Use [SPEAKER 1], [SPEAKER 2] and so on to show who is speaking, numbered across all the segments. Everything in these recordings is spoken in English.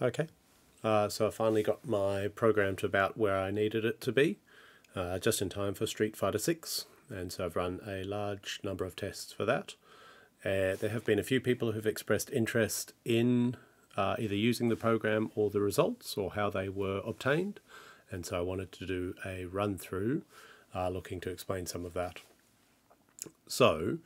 [SPEAKER 1] Okay, so I finally got my program to about where I needed it to be, just in time for Street Fighter 6, and so I've run a large number of tests for that. There have been a few people who've expressed interest in either using the program or the results or how they were obtained, and so I wanted to do a run through looking to explain some of that. So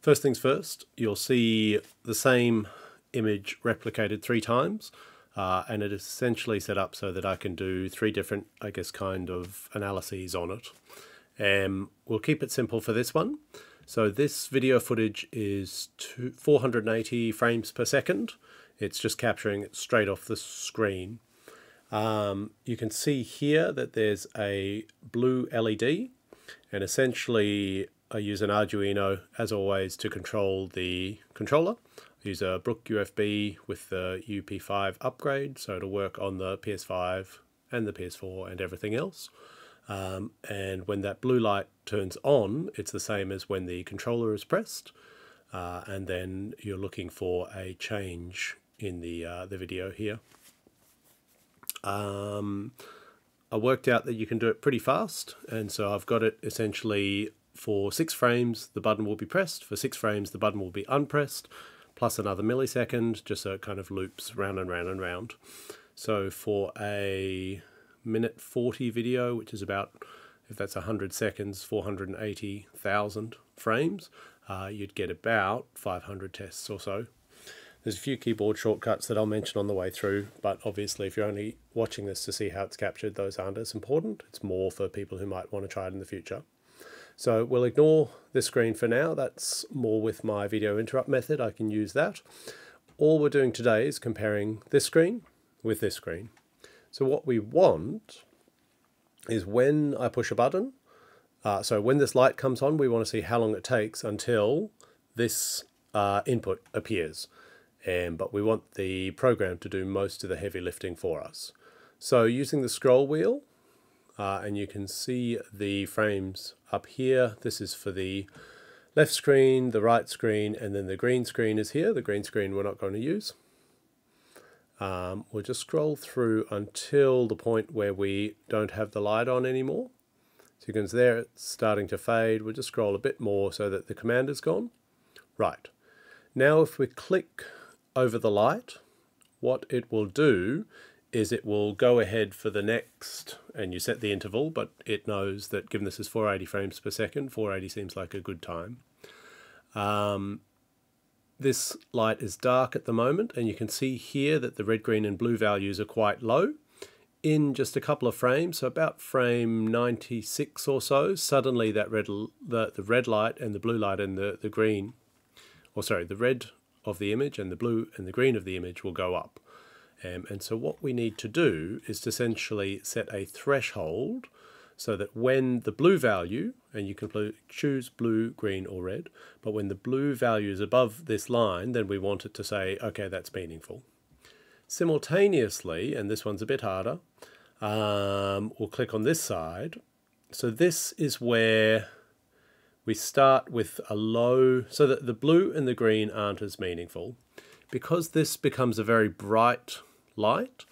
[SPEAKER 1] first things first, you'll see the same image replicated 3 times, and it is essentially set up so that I can do 3 different, I guess, kind of analyses on it. We'll keep it simple for this one. So this video footage is 480 frames per second. It's just capturing it straight off the screen. You can see here that there's a blue LED, and essentially I use an Arduino, as always, to control the controller. I use a Brook UFB with the UP5 upgrade, so it'll work on the PS5 and the PS4 and everything else. And when that blue light turns on, it's the same as when the controller is pressed, and then you're looking for a change in the video here. I worked out that you can do it pretty fast, and so I've got it essentially for 6 frames the button will be pressed, for 6 frames the button will be unpressed, plus another millisecond, just so it kind of loops round and round and round. So for a minute 40 video, which is about, if that's 100 seconds, 480,000 frames, you'd get about 500 tests or so. There's a few keyboard shortcuts that I'll mention on the way through, but obviously if you're only watching this to see how it's captured, those aren't as important. It's more for people who might want to try it in the future. So we'll ignore this screen for now. That's more with my video interrupt method. I can use that. All we're doing today is comparing this screen with this screen. So what we want is when I push a button, so when this light comes on, we want to see how long it takes until this input appears. But we want the program to do most of the heavy lifting for us. So using the scroll wheel, and you can see the frames up here. This is for the left screen, the right screen, and then the green screen is here. The green screen we're not going to use. We'll just scroll through until the point where we don't have the light on anymore. So you can see there it's starting to fade. We'll just scroll a bit more so that the command is gone. Right. Now if we click over the light, what it will do is it will go ahead for the next, and you set the interval, but it knows that given this is 480 frames per second, 480 seems like a good time. This light is dark at the moment, and you can see here that the red, green and blue values are quite low. In just a couple of frames, so about frame 96 or so, suddenly that the red light and the blue light and the green, or sorry, the red of the image and the blue and the green of the image will go up. And so what we need to do is to essentially set a threshold so that when the blue value, and you can choose blue, green or red, but when the blue value is above this line, then we want it to say, okay, that's meaningful. Simultaneously, and this one's a bit harder, we'll click on this side. So this is where we start with a low, so that the blue and the green aren't as meaningful. Because this becomes a very bright light,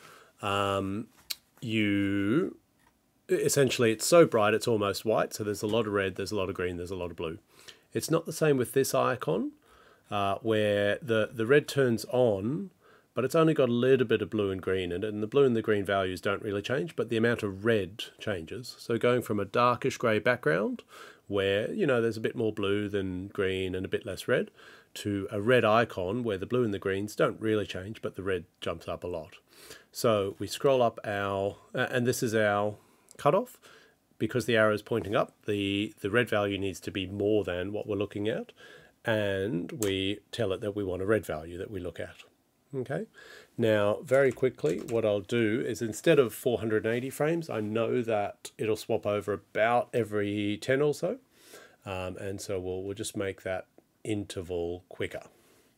[SPEAKER 1] essentially it's so bright it's almost white, so there's a lot of red, there's a lot of green, there's a lot of blue. It's not the same with this icon, where the red turns on, but it's only got a little bit of blue and green in it, and the blue and the green values don't really change, but the amount of red changes. So going from a darkish grey background, where, you know, there's a bit more blue than green and a bit less red, to a red icon where the blue and the greens don't really change, but the red jumps up a lot. So we scroll up our, and this is our cutoff. Because the arrow is pointing up, the red value needs to be more than what we're looking at, and we tell it that we want a red value that we look at. Okay. Now, very quickly, what I'll do is instead of 480 frames, I know that it'll swap over about every 10 or so, and so we'll just make that interval quicker.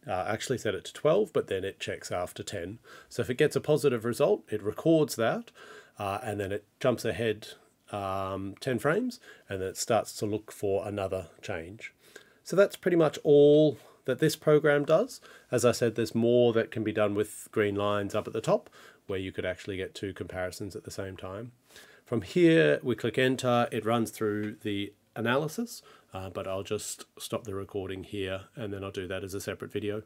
[SPEAKER 1] Actually set it to 12, but then it checks after 10. So if it gets a positive result, it records that, and then it jumps ahead 10 frames, and then it starts to look for another change. So that's pretty much all that this program does. As I said, there's more that can be done with green lines up at the top, where you could actually get two comparisons at the same time. From here, we click enter, it runs through the analysis, but I'll just stop the recording here and then I'll do that as a separate video.